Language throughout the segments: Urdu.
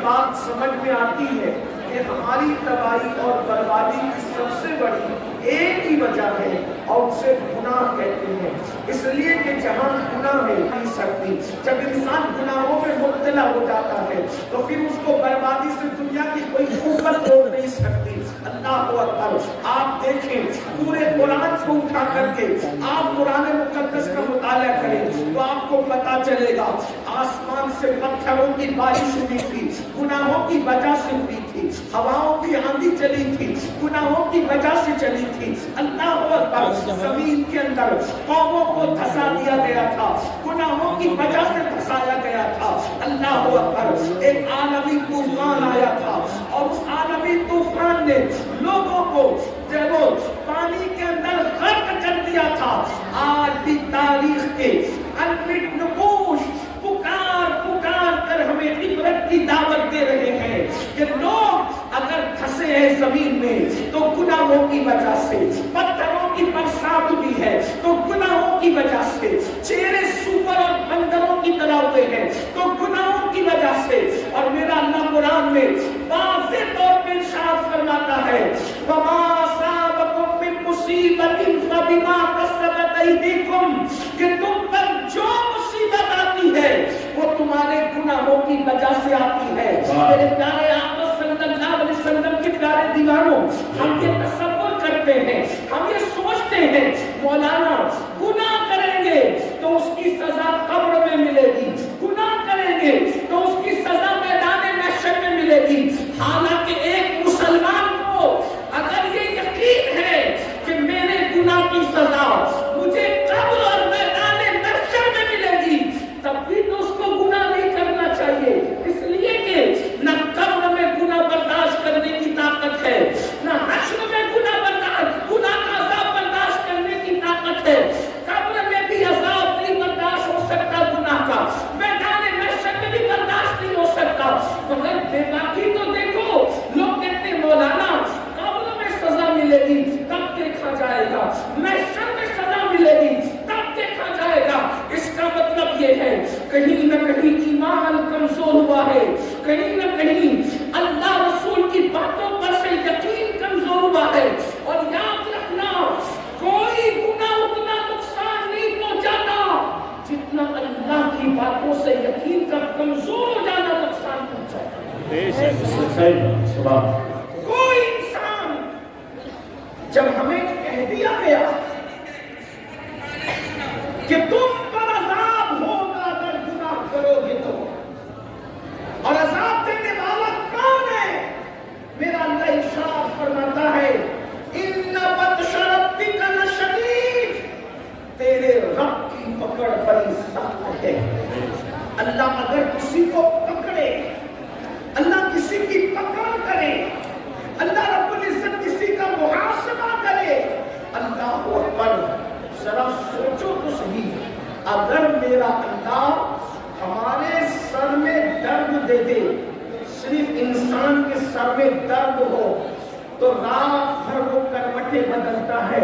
بات سمجھ میں آتی ہے کہ ہماری تباہی اور بربادی کی سب سے بڑی ایک ہی وجہ ہے اور اسے گناہ کہتے ہیں. اس لیے کہ جہاں گناہ میں نہیں سکتی، جب انسان گناہوں میں مبتلا ہو جاتا ہے تو پھر اس کو بربادی سے دنیا کی کوئی قوت روک نہیں سکتی. اللہ اکبر. آپ دیکھیں پورے قرآن کو اٹھا کر کے آپ قرآن مقدس کا مطالعہ کریں تو آپ کو پتا چلے گا آسمان سے پتھروں کی بارش ہوئی تھی، گناہوں کی وجہ سے ہوئی تھی. ہواؤں کی آندھی چلی تھی، گناہوں کی وجہ سے چلی تھی. اللہ اکبر. زمین کے اندر قوموں کو دھسا دیا گیا تھا، گناہوں کی وجہ سے دھسایا گیا تھا. اللہ اکبر. ایک عالمی طوفان آیا تھا اور اس عالمی طوفان نے لوگوں کو جب وہ پانی کے اندر غرق کر دیا تھا. آج بھی تاریخ کے انمٹ نقوش پکار پکار کر ہمیں عبرت کی دعوت دے رہے ہیں کہ لوگ اگر پھنسے ہیں زمین میں تو گناہوں کی وجہ سے، پتھروں کی برسات ہوئی ہے تو گناہوں کی وجہ سے، چہرے سور اور بندروں کی طرح ہوئے ہیں تو گناہوں کی وجہ سے. اور میرا اللہ قرآن میں واضح طور پہ ارشاد فرماتا ہے وما اصابکم من مصیبت فبما کسبت ایدیکم، کہ تم پر جو مصیبت آتی ہے وہ تمہارے گناہوں کی وجہ سے آتی ہے. میرے پیارے آقا صلی اللہ علیہ وسلم کے پیارے دیوانوں، ہم یہ تصور کرتے ہیں، ہم یہ سوچتے ہیں مولانا گناہ کریں گے تو اس کی سزا قبر میں ملے گی، گناہ کریں گے تو اس کی سزا میدان محشر میں ملے گی. حالانکہ ایک مسلمان کو اگر یہ یقین ہے کہ میرے گناہ کی سزا مجھے قبر اور میدان محشر میں ملے گی، تب بھی تو اس کو گناہ نہیں کرنا چاہیے. اس لیے کہ نہ قبر میں گناہ برداشت کرنے کی طاقت ہے، نہ حشر میں گناہ کا عذاب برداشت کرنے کی طاقت ہے. قبر میں بھی عذاب نہیں برداشت ہو سکتا گناہ کا، میدان محشر میں بھی برداشت نہیں ہو سکتا. مگر بے باقی تو دیکھو لوگ کہتے ہیں مولانا قبر میں سزا ملے گی تب دیکھا جائے گا، محشر میں سزا ملے گی تب دیکھا جائے گا. اس کا مطلب یہ ہے کہیں نہ کہیں ایمان کمزور ہوا ہے، کہیں نہ کہیں اللہ رسول کی باتوں پر سے یقین کمزور ہوا ہے. اور یاد رکھنا کوئی گناہ اتنا نقصان نہیں پہنچاتا جتنا اللہ کی باتوں سے یقین کا کمزور ہو جانا نقصان پہنچاتا ہے. کوئی انسان جب ہمیں کہہ دیا گیا کہ تم پر عذاب ہوگا اگر گناہ کرو گے تو، اور عذاب دینے والا کون ہے؟ میرا اللہ ارشاد فرماتا ہے ان بطش ربک لشدید، تیرے رب کی پکڑ بڑی سخت ہے. اللہ اگر کسی کو پکڑے، اللہ کسی کی پکڑ کرے، اللہ رب العزت کسی کا محاسبہ کرے، اللہ اکبر. ذرا سوچو تو صحیح، اگر میرا اللہ ہمارے سر میں درد دے دے، صرف انسان کے سر میں درد ہو تو رات بھر وہ کروٹیں بدلتا ہے،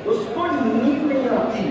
اس کو نیند نہیں آتی.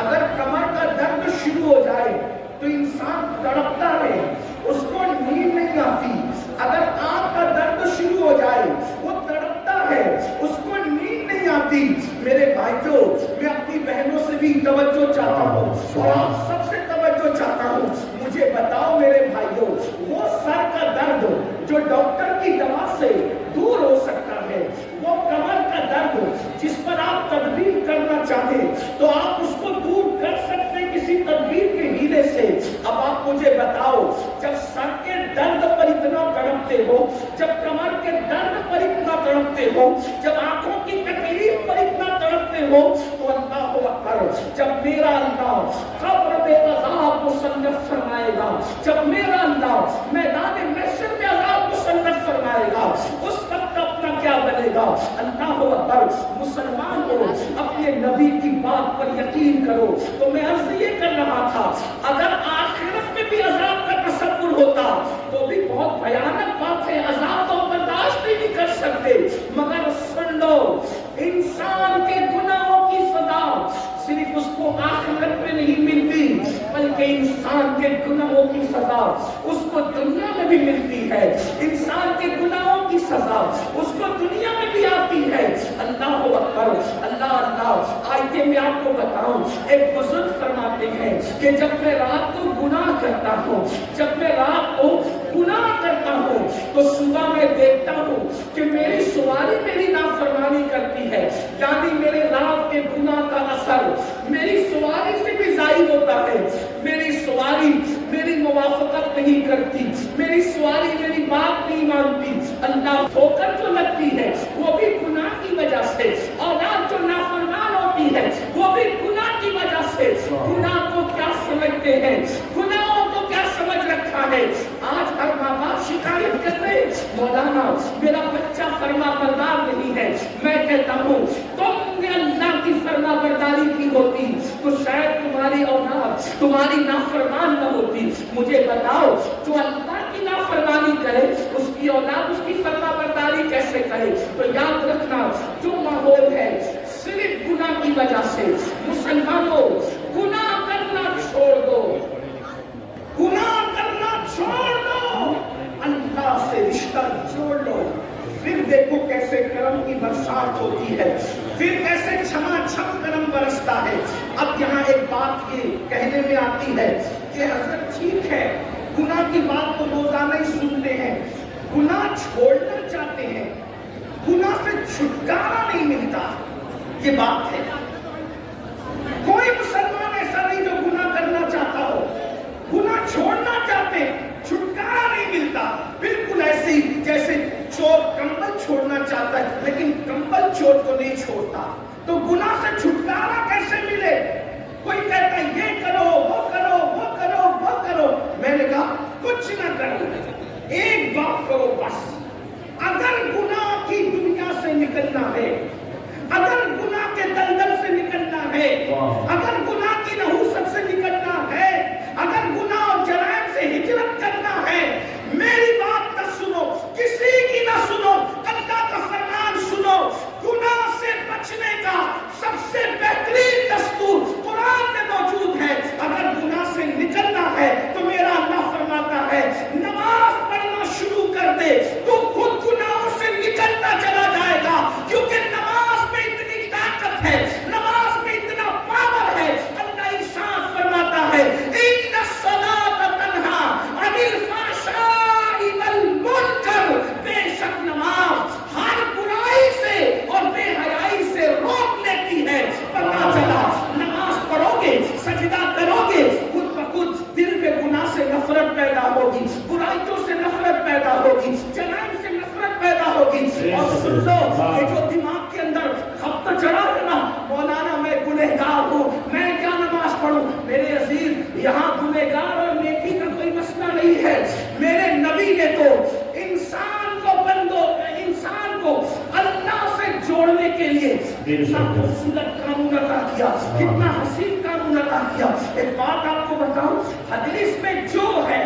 اگر کمر کا درد شروع ہو جائے تو انسان تڑپتا ہے، اس کو نیند نہیں آتی. اگر آنکھ کا درد شروع ہو جائے وہ تڑپتا ہے، اس کو نیند نہیں آتی. میرے بھائیوں، میں اپنی بہنوں سے بھی توجہ چاہتا ہوں اور آپ سب سے توجہ چاہتا ہوں. مجھے بتاؤ میرے بھائیوں، وہ سر کا درد جو ڈاکٹر کی دوا سے دور ہو سکتا ہے، وہ کمر کا درد جس پر آپ تدبیر کرنا چاہیں تو آپ اس کو دور کر سکتے کسی تدبیر کے ہیلے سے. اب آپ مجھے بتاؤ، جب سر کے درد پر اتنا تڑپتے ہو، جب کمر کے درد پر اتنا تڑپتے ہو، جب آنکھوں کی تکلیف پر اتنا تڑپتے ہو، تو اللہ اکبر، جب میرا اللہ قبر میں عذاب مسلط فرمائے گا، جب میرا اللہ میدان محشر میں عذاب مسلط فرمائے گا، اس وقت اپنا کیا بنے گا؟ اللہ اکبر. مسلمان ہو، اپنے نبی کی بات پر یقین کرو. تو میں عرض یہ کر رہا تھا اگر آخرت میں بھی عذاب کا تصور ہوتا تو بھی بہت بھیانک بات ہے، عذاب تو برداشت ہی نہیں کر سکتے. مگر سن لو، انسان کے گناہوں کی سزا صرف اس کو آخرت میں نہیں ملتی، بلکہ انسان کے گناہوں کی سزا اس کو دنیا میں بھی ملتی ہے، انسان کے گناہوں کی سزا اس کو دنیا میں بھی آتی ہے۔ اللہ اکبر، اللہ اللہ۔ آئیے میں آپ کو بتاؤں، ایک بزرگ فرماتے ہیں کہ جب میں رات کو گناہ کرتا ہوں، جب میں رات کو گناہ کرتا ہوں تو صبح میں دیکھتا ہوں کہ میری سواری میری نافرمانی کرتی ہے، یعنی میرے رات کے گناہ کا اثر میری سواری سے بھی ظاہر ہوتا ہے۔ میری سواری میری موافقت نہیں کرتی، میری سواری میری بات نہیں مانتی۔ اللہ ٹھوکر جو لگتی ہے وہ بھی گناہ کی وجہ سے، اولاد جو نافرمان ہوتی ہے وہ بھی گناہ کی وجہ سے۔ گناہ کو کیا سمجھتے ہیں، گناہوں کو کیا سمجھ رکھا ہے؟ آج ہر ماں باپ شکایت کرتے ہیں، مولانا میرا بچہ فرما بردار نہیں ہے۔ میں کہتا ہوں تم نے اللہ کی فرما برداری کی ہوتی تو شاید تمہاری اولاد تمہاری نافرمان نہ ہوتی۔ مجھے بتاؤ، جو اللہ کی نافرمانی کرے اس کی اولاد اس کی فرما برداری کیسے کرے؟ تو یاد رکھنا، جو ماحول ہے صرف گناہ کی وجہ سے۔ مسلمانوں، گناہ کرنا چھوڑ دو، گناہ کرنا چھوڑ دو، اللہ سے رشتہ جوڑ لو، پھر دیکھو کیسے کرم کی برسات ہوتی ہے، پھر کیسے چھما چھم کرم برستا ہے۔ اب یہاں ایک بات یہ کہنے میں آتی ہے کہ حضرت ٹھیک ہے، گناہ کی بات تو روزانہ ہی سنتے ہیں، گناہ چھوڑنا چاہتے ہیں، گناہ سے چھٹکارا نہیں ملتا، یہ بات ہے۔ کوئی مسلمان ایسا نہیں جو گناہ کرنا چاہتا ہو، گناہ چھوڑنا چاہتے ہیں، چھٹکارا نہیں ملتا۔ بالکل ایسے ہی جیسے چور کمبل چھوڑنا چاہتا ہے لیکن کمبل چور کو نہیں چھوڑتا، تو گناہ سے چھٹکارا کیسے ملے؟ کوئی کہتا ہے یہ کرو، وہ کرو، وہ کرو، وہ کرو۔ میں نے کہا کچھ نہ کرو، ایک بات کرو بس، اگر گناہ کی دنیا سے نکلنا ہے، اگر گناہ کے دلدل سے نکلنا ہے، اگر گناہ کی نحوست سے نکلنا ہے، اگر گناہ اور جرائم سے ہجرت کرنا ہے، میری بات نہ سنو، کسی کی نہ سنو، اللہ کا فرمان سنو۔ گناہ سے بچنے کا سب سے بہترین دستور قرآن میں موجود ہے۔ اگر گناہ سے نکلنا ہے تو میرا اللہ فرماتا ہے نماز پڑھنا شروع کر دے، تو خود گناہوں سے نکلتا چلا جائے گا، کیونکہ نماز میں اتنی طاقت ہے، نماز میں اتنا پاور ہے۔ اللہ ارشاد فرماتا ہے ان الصلاۃ تنہی عن الفحشاء والمنکر، بے شک نماز ہر برائی سے اور بے حیائی سے روک لیتی ہے۔ پتہ چلا نماز پڑھو گے، سجدہ کرو گے، خود بخود دل میں گناہ سے نفرت پیدا ہوگی، برائیوں سے نفرت پیدا ہوگی، جرائم سے نفرت پیدا ہوگی۔ اور سن لو، یہ جو دماغ کے اندر خبط چڑھا ہے نا، مولانا میں گنہگار ہوں، میں کیا نماز پڑھوں؟ میرے عزیز، یہاں گنہگار اور نیکی کا کوئی مسئلہ نہیں ہے۔ میرے نبی نے تو انسان کو اللہ سے جوڑنے کے لیے کتنا خوبصورت قانون عطا کیا، کتنا حسین قانون عطا کیا۔ ایک بات آپ کو بتاؤں، حدیث میں جو ہے،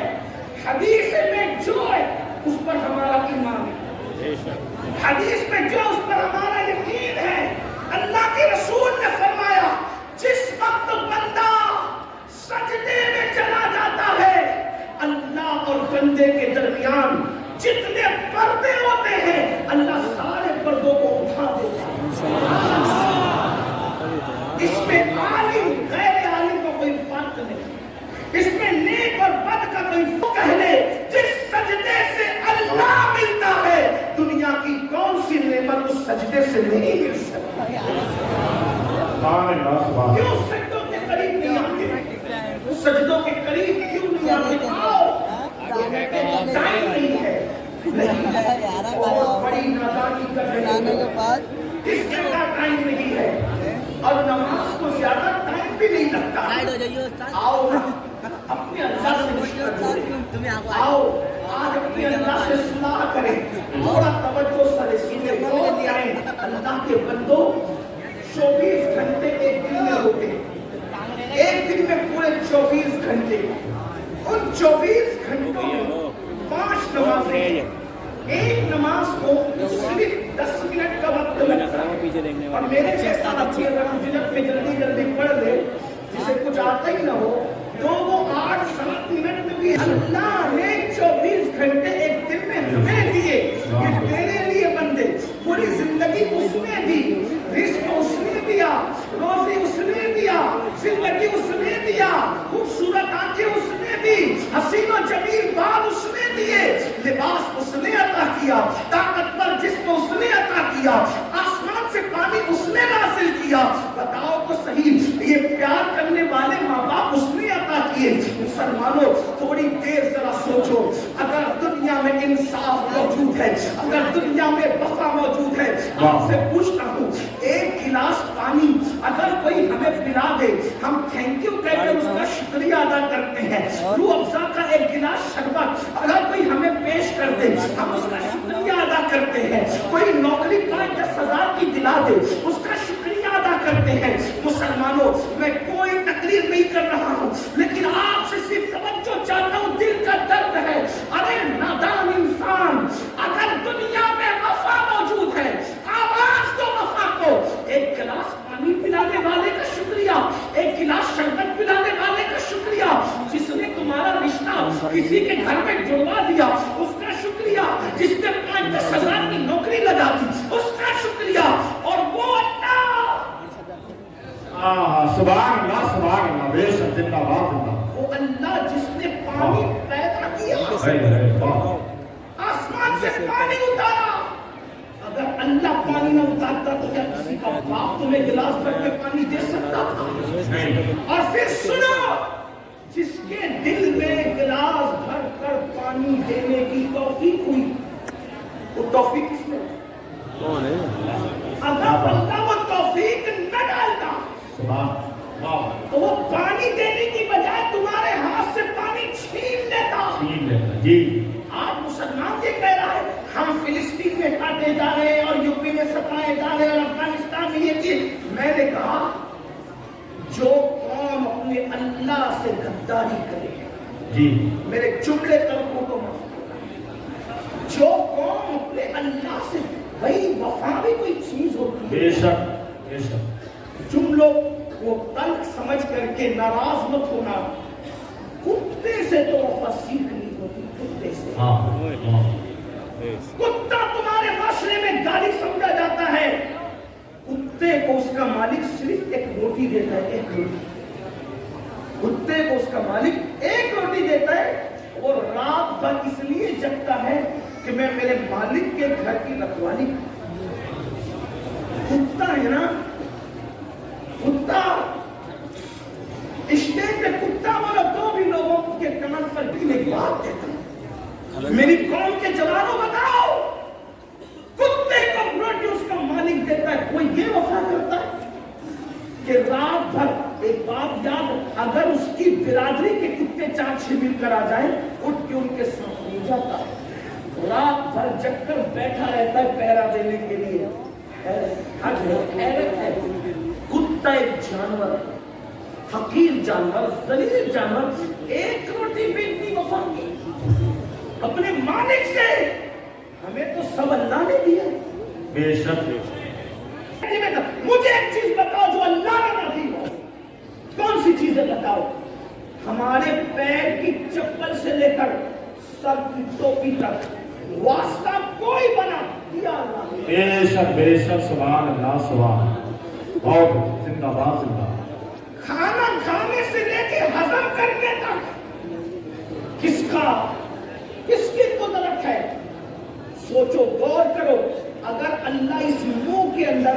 حدیث میں جو ہے اس پر ہمارا ایمان ہے، حدیث میں جو اس پر ہمارا یقین ہے۔ اللہ کے رسول نے فرمایا جس وقت بندہ سجدے میں چلا جاتا ہے، اللہ اور بندے کے درمیان جتنے پردے ہوتے ہیں اللہ سارے پردوں کو اٹھا دیتا ہے۔ اس میں عالم غیر عالم کا کوئی فرق نہیں، اس میں نیک اور بد کا کوئی فرق نہیں۔ جس سجدے سے اللہ ملتا ہے، دنیا کی کون سی نعمت اس سجدے سے نہیں مل سکتی؟ کیوں سجدوں کے قریب نہیں آتے؟ سجدوں کے قریب کیوں نہیں آتے؟ آؤ، ٹائم نہیں ہے، بہت بڑی نادانی کر رہے ہیں، اس کے بعد ٹائم نہیں ہے، اور نماز کو زیادہ ٹائم بھی نہیں لگتا۔ آؤ اپنے اللہ سے رشتہ جوڑیں، آؤ آج اپنے اللہ سے صلاح کریں، تھوڑا توجہ سارے سینے کو جائیں۔ اللہ کے بندوں 24 گھنٹے ایک دن میں ہوتے ہیں، ایک دن میں پورے 24 گھنٹے، ان 24 گھنٹوں میں 5 نمازیں، ایک نماز کو صرف 10 منٹ کا وقت لگتا ہے، اور میرے جیسا آدمی اگر منٹ میں جلدی جلدی پڑھ لے، جسے کچھ آتا ہی نہ ہو، تو وہ 8-7 منٹ میں بھی اللہ نے 24 گھنٹے موجود ہے, اگر دنیا میں وفا موجود ہے, آپ سے پوچھتا ہوں ایک گلاس پانی اگر کوئی ہمیں پلا دے, ہم تھینک یو کہہ کر اس کا شکریہ ادا کرتے ہیں. روح افزا کا ایک گلاس شربت اگر کوئی ہمیں پیش کر دے, ہم اس کا شکریہ ادا کرتے ہیں. کوئی نوکری 5-10,000 کی دلا دے, اس کا شکریہ ادا کرتے ہیں. مسلمانوں, میں کوئی تقریر نہیں کر رہا ہوں, لیکن آپ سے صرف توجہ چاہتا ہوں, دل کا درد ہے. ارے نادان انسان, اگر دنیا میں وفا موجود ہے, آواز دو وفا کو. ایک گلاس پانی پلانے والے کا شکریہ, ایک گلاس شربت پلانے والے کا شکریہ, جس نے تمہارا رشتہ کسی کے گھر میں جڑوا دیا اس کا شکریہ, جس نے 5-10,000 کی نوکری لگا دی اس کا شکریہ. اور وہ اللہ, سبحان اللہ سبحان اللہ, بے شک زندہ باد زندہ. وہ اللہ جس نے پانی پیدا کیا, آسمان سے پانی اتارا. اگر اللہ پانی نہ اتارتا تو کیا کسی کا باپ تمہیں گلاس بھر کے پانی دے سکتا تھا؟ اور پھر سنو, جس کے دل میں گلاس بھر کر پانی دینے کی توفیق ہوئی, وہ توفیق کس میں؟ اگر اللہ وہ توفیق نہ ڈالتا تو وہ پانی دینے کی بجائے تمہارے ہاتھ سے پانی چھین لیتا. جی, آج مسلمان یہ کہہ رہا ہے ہم فلسطین میں کاٹے جا رہے ہیں اور یوپی میں ستائے جا رہے ہیں اور افغانستان میں یہ چیز. میں نے کہا جو قوم اپنے اللہ سے غداری کرے, جی, میرے جملے ترکوں کو جو قوم اپنے اللہ سے, بھائی وفا بھی کوئی چیز ہوتی ہے. بے شک بے شک. جملوں کو تلخ سمجھ کر کے ناراض مت ہونا. کتے سے تو وفا سیکھنی ہوتی, کتے سے. کتا تمہارے معاشرے میں گالی سمجھا جاتا ہے, کتے کو اس کا مالک صرف ایک روٹی دیتا ہے, ایک روٹی. کتے کو اس کا مالک ایک روٹی دیتا ہے اور رات بھر اس لیے جگتا ہے کہ میں میرے مالک کے گھر کی رکھوالی. کتا ہے نا, کتا اسٹیج پہ کتا والا تو بھی لوگوں کے کان پر پینے کی بات کہتا ہے. میری قوم کے جوانوں بتاؤ, کتے کو روٹی اس کا مالک دیتا ہے, کوئی یہ وفا کرتا ہے کہ رات بھر, ایک بات یاد, اگر اس کی برادری کے کتے 4-6 مل کر آ جائیں, اٹھ کے ان کے ساتھ ہو جاتا ہے, رات بھر جگ کر بیٹھا رہتا ہے پہرا دینے کے لیے. حیرت ہے, کتا ایک جانور, حقیر جانور, ذلیل جانور, ایک روٹی پہ اتنی وفا کی اپنے مالک سے. ہمیں تو سب اللہ نے دیا. بے شک. مجھے ایک چیز بتاؤ جو اللہ نے نہ دی ہو, کون سی چیزیں بتاؤ؟ ہمارے پیر کی چپل سے لے کر سر کی ٹوپی تک واسطہ کوئی بنا دیا اللہ نے. بے شک بے شک, سبحان اللہ سبحان. بہت زندہ باد زندہ. کھانا کھانے سے لے کے ہضم کرنے تک کس کا, کس کی قدرت ہے؟ سوچو, غور کرو. اگر اللہ اس منہ کے اندر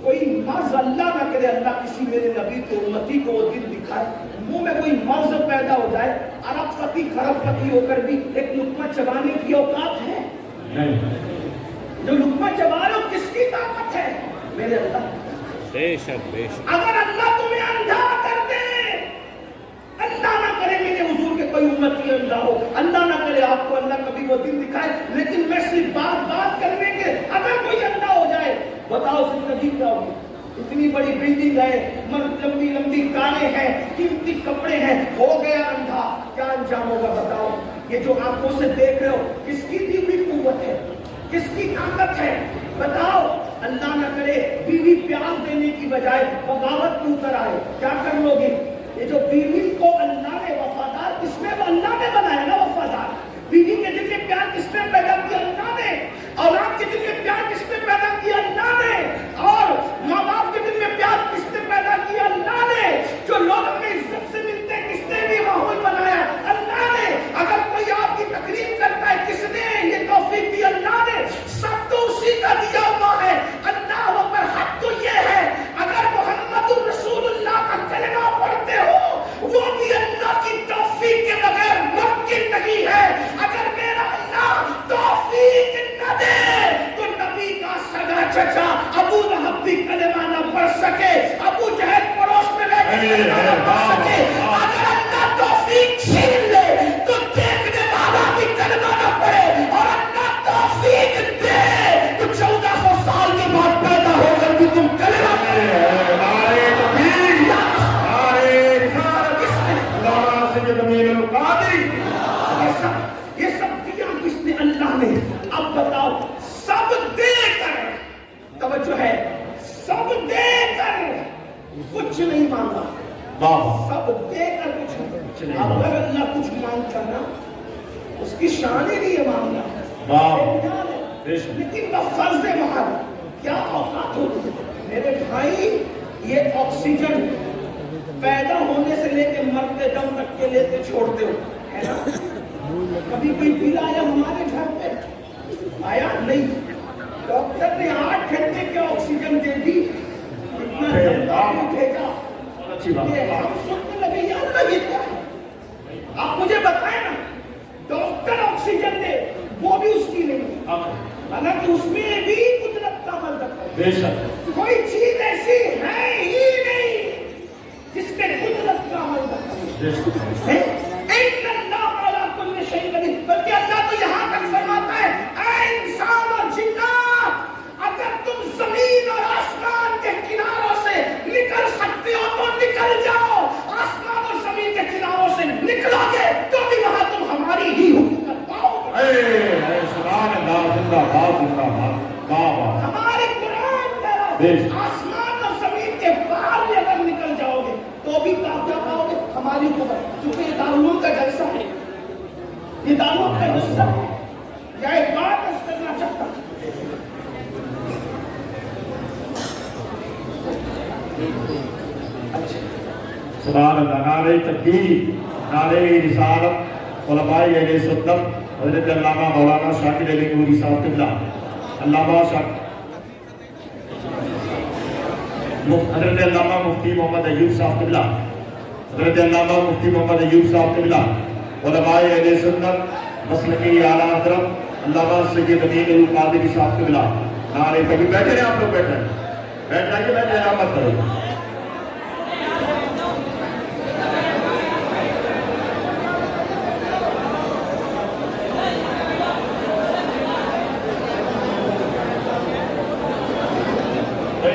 کوئی مرض, اللہ نہ کرے, اللہ کسی میرے نبی کو امتی کو وہ دل دکھائے, منہ میں کوئی مرض پیدا ہو جائے, ارب پتی خرب پتی ہو کر بھی ایک لقمہ چبانے کی اوقات ہے؟ جو لقمہ چبا رہے ہو کس کی طاقت ہے؟ میرے اللہ. بے شک بے شک. اگر اللہ تمہیں اندھا کر دے, اللہ نہ کرے میرے حضور کے کوئی امتی اندھا ہو, اللہ نہ کرے آپ کو اللہ کبھی وہ دن دکھائے, لیکن میں صرف بات کرنے کے اگر کوئی اندھا ہو جائے, بتاؤ زندگی کیا ہوگی؟ اتنی بڑی بلڈنگ ہے, لمبی لمبی کاریں ہیں, قیمتی کپڑے ہیں, ہو گیا اندھا, کیا انجام ہوگا بتاؤ؟ یہ جو آنکھوں سے دیکھ رہے ہو کس کی دی ہوئی قوت ہے, کس کی طاقت ہے بتاؤ؟ اللہ نہ کرے بیوی پیار دینے کی بجائے بغاوت کیوں کر آئے, کیا کر لو گے؟ یہ جو بیوی کو اللہ نے وفادار, کس میں اللہ نے بنایا نا وفادار, بیوی کے دل میں پیار کس نے پیدا کیا؟ اللہ نے. اولاد کے دل میں پیار کس نے پیدا کیا؟ اللہ نے. اور ماں باپ کے دل میں پیار کس نے پیدا کیا؟ اللہ نے. جو لوگ اپنے عزت سے ملتے ہیں کس نے بھی ماحول بنایا؟ اللہ نے. اگر کوئی آپ کی تقریب کرتا ہے کس نے یہ توفیق دی؟ اللہ نے. سب تو اسی کا دیا ہوا ہے. اللہ اکبر. حق تو یہ ہے اگر محمد رسول اللہ کا کلمہ پڑھتے ہو وہ بھی اللہ کی توفیق کے بغیر ممکن نہیں ہے. اگر میرا اللہ تو کرنا اس کی شان ہی نہیں ہے معاملہ، لیکن وہ فرض محل کیا اوقات ہوتی ہے میرے بھائی. یہ آکسیجن پیدا ہونے سے لے کے مرتے دم تک کے لیتے چھوڑتے ہو ہے نا. کبھی کوئی بل آیا ہمارے گھر پہ؟ آیا نہیں. ڈاکٹر نے 8 گھنٹے کے آکسیجن دے دی، اتنا بھیجا. ہم سننے لگے یار لگے کیا ہے؟ آپ مجھے بتائیں نا، ڈاکٹر آکسیجن دے وہ بھی اس کی نہیں، حالانکہ اس میں بھی قدرت کا عمل رکھا ہے. کوئی چیز ایسی ہے ہی نہیں جس میں قدرت کا عمل رکھا ہے. بلکہ اللہ تو یہاں تک فرماتا ہے اے انسان اور جنات، اگر تم زمین اور آسمان کے کناروں سے نکل سکتے ہو تو نکل جاؤ. آسمان اور زمین کے کناروں سے نکلو گے تو بھی وہاں تم ہماری ہی حکومت پاؤ گے. سبحان اللہ، زندہ باد، زندہ باد. ہمارے قرآن میں آسمان اور زمین کے باہر بھی اگر نکل جاؤ گے تو بھی کیا پاؤ گے؟ ہماری حکومت. کیونکہ یہ دارالعلوم کا جلسہ ہے، یہ دعوت کا حصہ ہے. یا ایک بات اس کرنا چاہتا ہوں، سبحان اللہ. نعرہ تکبیر، نعرہ رسالت، علماء اہل سنت، حضرت علامہ مولانا شاکر علی نوری صاحب قبلہ، علامہ حضرت علامہ مفتی محمد ایوب صاحب قبلہ، حضرت علامہ مفتی محمد ایوب صاحب قبلہ، علماء اہل سنت مسلکی اعلیٰ حضرت علامہ سید امین القادری صاحب قبلہ. نعرہ تکبیر. بیٹھے رہے آپ لوگ، بیٹھ جائیے، بیٹھ جائیے، مت کرو.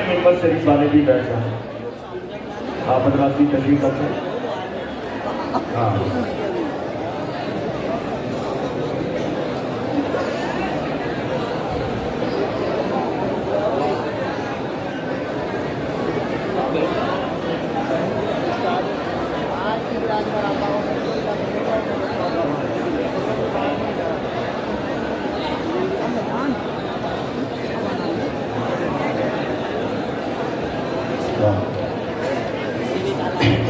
ممبر شریف والے بھی بیٹھ جائیں. آپ حضرات بھی تشریف رکھیں. ہاں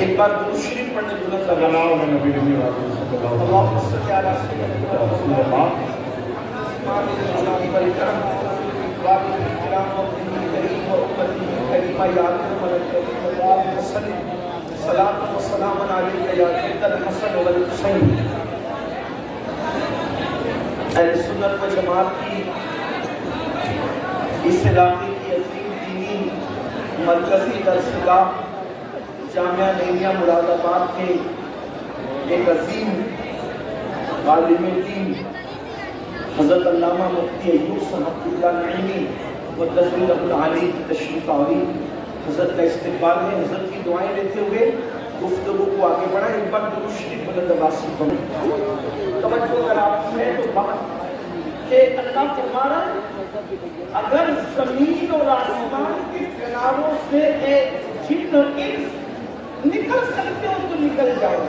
ایک بار درود شریف پڑھنے کو لگا. اللہم نبی نبی اللہم صلی علی سیدنا محمد صلاۃ و سلام علیک یا جد الحسن والحسین. اہل سنت و جماعت کی اس علاقے کی عظیم دینی مرکزی درسگاہ جامعہ نعیمیہ مراد آباد کے ایک عظیم عالم دین حضرت علامہ مفتی ایوب صاحب قبلہ نعیمی قدس سرہ العالی کی تشریف آوری. حضرت کا استقبال ہے. حضرت کی دعائیں لیتے ہوئے گفتگو کو آگے بڑھا. ایک بار درود شریف بلند آواز سے پڑھیں. توجہ اگر آپ میں تو بات کہ اللہ فرما رہا ہے اگر زمین اور آسمان کے کناروں سے ایک جن اور انس نکل سکتے ہو تو نکل جاؤ،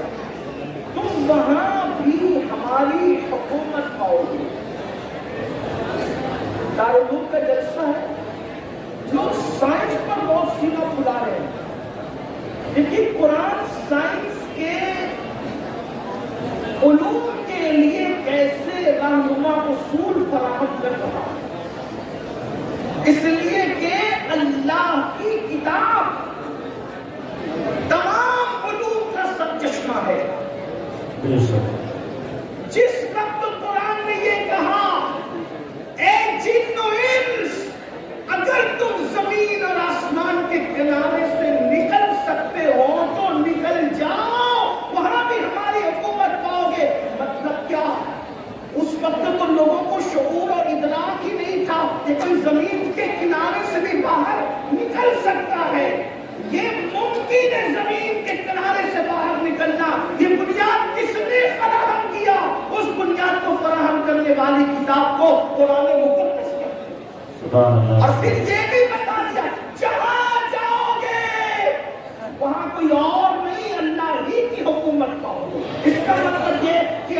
تم وہاں بھی ہماری حکومت پاؤ گے. دارالعلوم کا جلسہ ہے، لوگ سائنس پر بہت سینہ پھلا رہے ہیں، لیکن قرآن سائنس کے علوم کے لیے کیسے رہنما اصول فراہم کر رہا ہے. اس لیے کہ اللہ کی کتاب تمام علوم کا سب چشمہ ہے. جس وقت قرآن نے یہ کہا اے جن و انس اگر تم زمین اور آسمان کے کنارے سے نکل سکتے ہو تو نکل جاؤ، وہاں بھی ہماری حکومت پاؤ گے. مطلب کیا؟ اس وقت تو لوگوں کو شعور اور ادراک ہی نہیں تھا کہ کوئی زمین کے کنارے سے بھی باہر نکل سکتا ہے. یہ ممکن ہے زمین کے کنارے سے باہر نکلنا. یہ بنیاد کس نے فراہم کیا؟ اس بنیاد کو فراہم کرنے والی کتاب کو قرآن مقدس کہتے ہیں. اور پھر یہ بھی بتا دیا جہاں جاؤ گے وہاں کوئی اور نہیں، اللہ ہی کی حکومت پاؤ گے. اس کا مطلب یہ کہ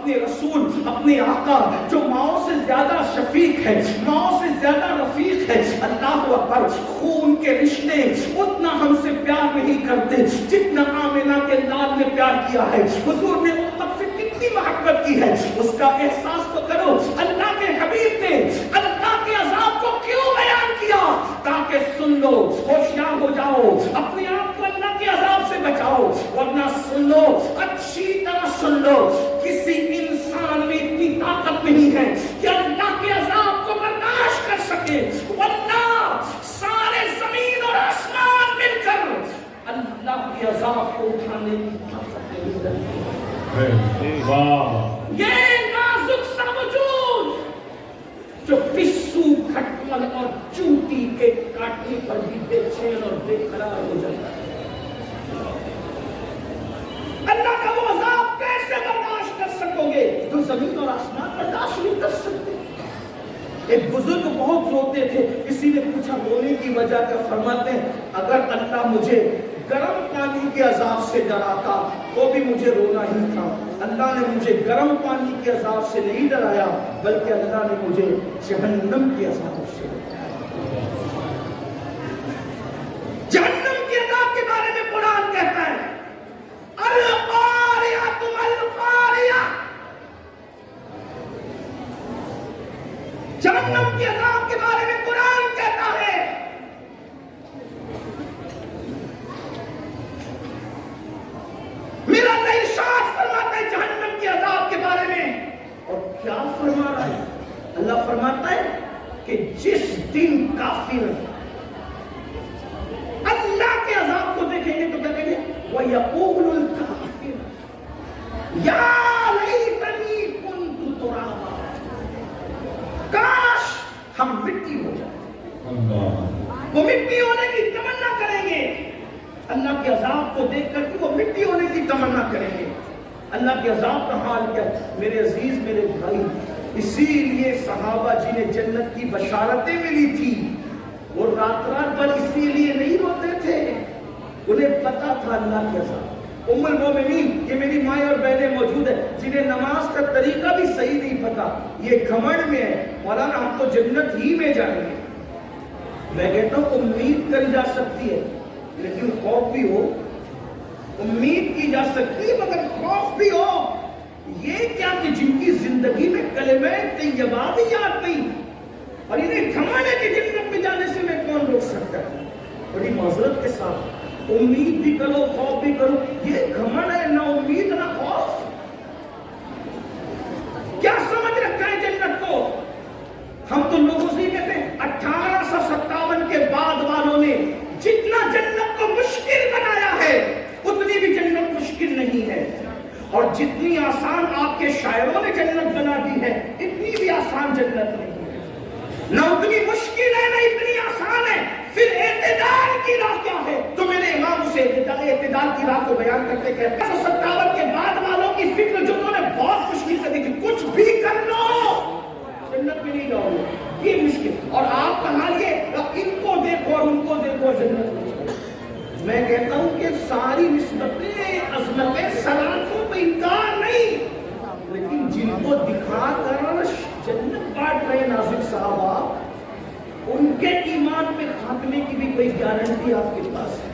اپنے رسول، اپنے آقا جو ماؤں سے زیادہ شفیق ہے، ماؤں سے زیادہ رفیق ہے، اللہ اکبر، خون کے رشتے اتنا ہم سے پیار نہیں کرتے جتنا آمنہ کے لال نے پیار کیا ہے۔ حضور نے امت سے کتنی محبت کی ہے، اس کا احساس تو کرو۔ اللہ کے حبیب نے اللہ کے عذاب کو کیوں بیان کیا؟ تاکہ سن لو، ہوشیار ہو جاؤ، اپنے آپ کو اللہ کے عذاب سے بچاؤ، ورنہ سن لو، اچھی طرح سن لو، کسی انسان میں اتنی طاقت نہیں ہے کہ اللہ کے عذاب کو برداشت کر سکے، ورنہ سارے زمین اور آسمان مل کر اللہ کے عذاب کو اٹھانے کی طاقت نہیں رکھتے۔ یہ نازک سا وجود جو پسو، کھٹمل اور چوٹی کے کاٹنے پر بھی بے چین اور بے قرار ہو جاتا ہے، اللہ کا وہ عذاب کیسے برداشت کر سکو گے جو زمین اور آسمان برداشت نہیں کر سکتے؟ ایک بزرگ بہت روتے تھے، کسی نے پوچھا رونے کی وجہ کیا؟ فرماتے ہیں اگر اللہ مجھے گرم پانی کے عذاب سے ڈراتا تو بھی مجھے رونا ہی تھا۔ اللہ نے مجھے گرم پانی کے عذاب سے نہیں ڈرایا، بلکہ اللہ نے مجھے جہنم کے عذاب سے ڈرایا۔ جہنم کے عذاب کے بارے میں قرآن کہتا ہے القاریہ القاریہ، جہنم کے عذاب کے بارے میں قرآن کہتا ہے میرا ارشاد فرماتا ہے جہنم کے عذاب کے بارے میں، اور کیا فرما رہا ہے؟ اللہ فرماتا ہے کہ جس دن کافر اللہ کے عذاب کو دیکھیں گے تو کیا کہیں گے؟ وَيَقُولُ الْكَافِرُ يَا لَيْتَنِي كُنْتُ تُرَابًا، کاش ہم مٹی ہو جائیں۔ وہ مٹی ہونے کی تمنا کریں گے، اللہ کے عذاب کو دیکھ کر وہ مٹی ہونے کی تمنا کریں گے۔ اللہ کے عذاب کا حال کیا ہے؟ میرے عزیز، میرے بھائی، اسی لیے صحابہ جنہیں جنت کی بشارتیں ملی تھی وہ رات رات بھر اسی لیے نہیں روتے تھے، انہیں پتا تھا اللہ کے عذاب۔ ام المومنین، یہ میری مائیں اور بہنیں موجود ہیں جنہیں نماز کا طریقہ بھی صحیح نہیں پتا، یہ گھمنڈ میں ہے مولانا ہم تو جنت ہی میں جائیں گے۔ میں کہتا ہوں امید کری جا سکتی ہے لیکن خوف بھی ہو، امید کی جا سکتی ہے مگر خوف بھی ہو۔ یہ کیا کہ جن کی زندگی میں کلمہ طیبہ بھی یاد نہیں اور انہیں گھمنڈ ہے کہ جنت میں جانے سے میں کون روک سکتا ہے؟ بڑی معذرت کے ساتھ امید بھی کرو، خوف بھی کرو، یہ گھمنڈ ہے، نہ امید نہ خوف۔ کیا سمجھ رکھا ہے جنت کو؟ ہم تو لوگوں سے کہتے ہیں 1857 کے بعد والوں نے جتنا جنت کو مشکل بنایا ہے اتنی بھی جنت مشکل نہیں ہے، اور جتنی آسان آپ کے شاعروں نے جنت بنا دی ہے اتنی بھی آسان جنت نہیں ہے، نہ اتنی مشکل ہے نہ اتنی آسان ہے۔ پھر اعتدال کی راہ کیا ہے؟ تو میرے امام اسے اعتدال کی راہ کو بیان کرتے کہتے ہیں 57 کے بعد والوں کی فکر جو انہوں نے بہت مشکل سے دیکھی، کچھ بھی کر لو جنت میں نہیں جاؤ گے، یہ مشکل، اور آپ کا حال یہ ان کو دیکھو اور ان کو دیکھو جنت میں جاؤ۔ میں کہتا ہوں کہ ساری نسبتیں، عظمتیں، صلاحوں پہ انکار نہیں، لیکن جن کو دکھا کر جنت بانٹ رہے ناظر صاحبہ، ان کے ایمان پہ خاتمے کی بھی کوئی گارنٹی آپ کے پاس ہے؟